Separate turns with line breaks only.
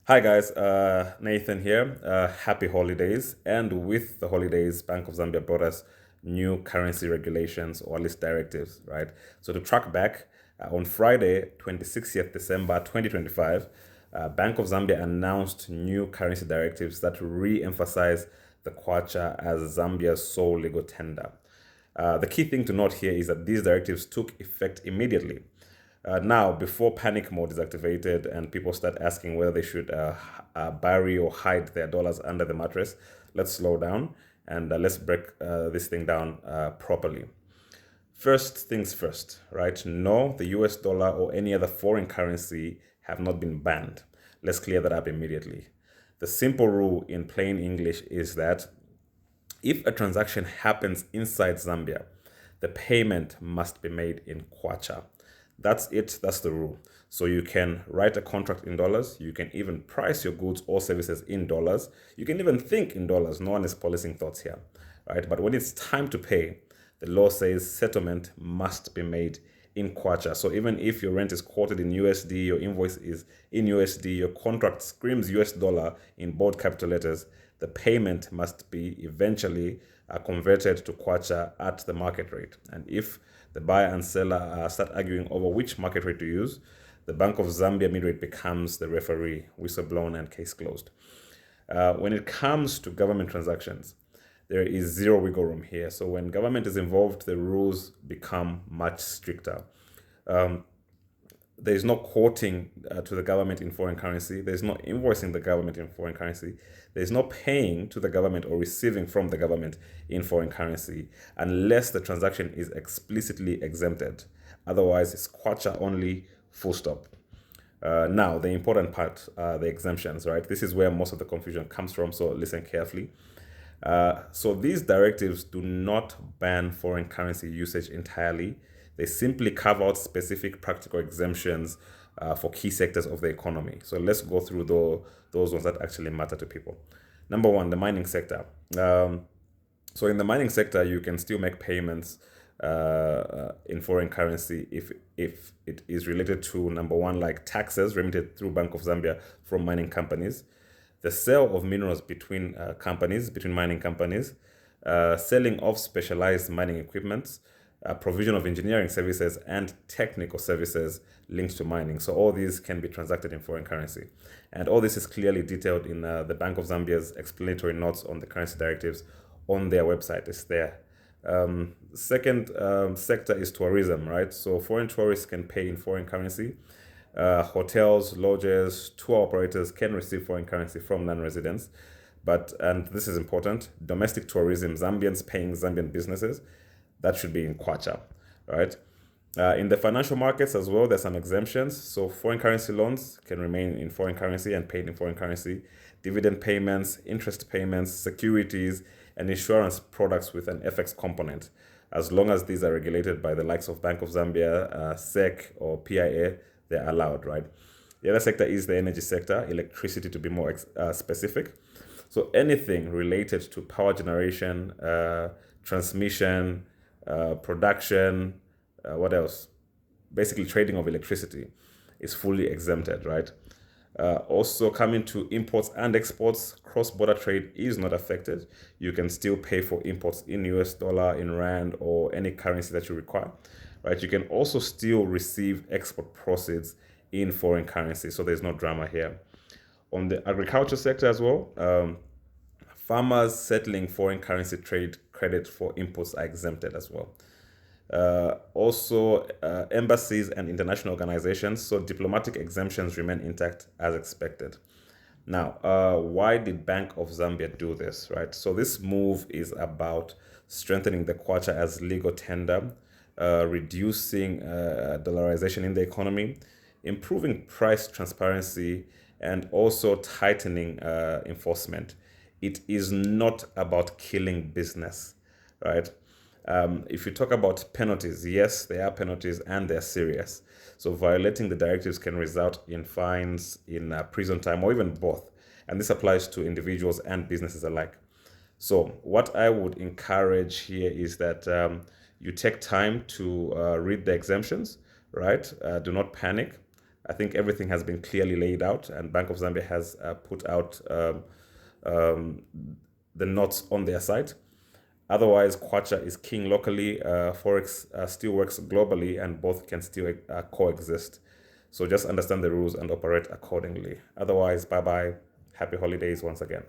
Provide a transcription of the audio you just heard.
Hi guys, Nathan here. Happy holidays. And with the holidays, Bank of Zambia brought us new currency regulations or at least directives, right? So to track back, on Friday, 26th December 2025, Bank of Zambia announced new currency directives that re-emphasize the kwacha as Zambia's sole legal tender. The key thing to note here is that these directives took effect immediately. Now, before panic mode is activated and people start asking whether they should bury or hide their dollars under the mattress, let's slow down and let's break this thing down properly. First things first, right? No, the US dollar or any other foreign currency have not been banned. Let's clear that up immediately. The simple rule in plain English is that if a transaction happens inside Zambia, the payment must be made in kwacha. That's it, that's the rule. So you can write a contract in dollars, you can even price your goods or services in dollars, you can even think in dollars. No one is policing thoughts here, right? But when it's time to pay, the law says settlement must be made in kwacha. So even if your rent is quoted in USD, your invoice is in USD, your contract screams US dollar in bold capital letters, the payment must be eventually converted to kwacha at the market rate. And if the buyer and seller start arguing over which market rate to use, the Bank of Zambia mid rate becomes the referee, whistle blown and case closed. When it comes to government transactions, there is zero wiggle room here. So when government is involved, the rules become much stricter. There is no quoting to the government in foreign currency. There's no invoicing the government in foreign currency. There's no paying to the government or receiving from the government in foreign currency unless the transaction is explicitly exempted. Otherwise, it's kwacha only, full stop. Now, the important part, the exemptions, right? This is where most of the confusion comes from, so listen carefully. So these directives do not ban foreign currency usage entirely. They simply carve out specific practical exemptions for key sectors of the economy. So let's go through those ones that actually matter to people. Number one, the mining sector. So in the mining sector, you can still make payments in foreign currency if it is related to, number one, like taxes remitted through Bank of Zambia from mining companies, the sale of minerals between companies, between mining companies, selling of specialized mining equipment, provision of engineering services, and technical services linked to mining. So all these can be transacted in foreign currency. And all this is clearly detailed in the Bank of Zambia's explanatory notes on the currency directives on their website. It's there. Second sector is tourism, right? So foreign tourists can pay in foreign currency. Hotels, lodges, tour operators can receive foreign currency from non-residents. But, and this is important, domestic tourism, Zambians paying Zambian businesses, that should be in kwacha, right? In the financial markets as well, there's some exemptions. So foreign currency loans can remain in foreign currency and paid in foreign currency. Dividend payments, interest payments, securities, and insurance products with an FX component. As long as these are regulated by the likes of Bank of Zambia, SEC, or PIA, they're allowed, right? The other sector is the energy sector, electricity to be more specific. So anything related to power generation, transmission, production, what else? Basically, trading of electricity is fully exempted, right? Also, coming to imports and exports, cross-border trade is not affected. You can still pay for imports in US dollar, in rand, or any currency that you require, right? You can also still receive export proceeds in foreign currency, so there's no drama here. On the agriculture sector as well, farmers settling foreign currency trade credit for imports are exempted as well. Also, embassies and international organizations, so diplomatic exemptions remain intact as expected. Now, why did Bank of Zambia do this, right? So this move is about strengthening the kwacha as legal tender, reducing dollarization in the economy, improving price transparency, and also tightening enforcement. It is not about killing business, right? If you talk about penalties, yes, there are penalties and they're serious. So violating the directives can result in fines, in prison time, or even both. And this applies to individuals and businesses alike. So what I would encourage here is that you take time to read the exemptions, right? Do not panic. I think everything has been clearly laid out, and Bank of Zambia has put out the knots on their side. Otherwise, Kwacha is king locally. Forex still works globally, and both can still coexist. So just understand the rules and operate accordingly. Otherwise, bye bye. Happy holidays once again.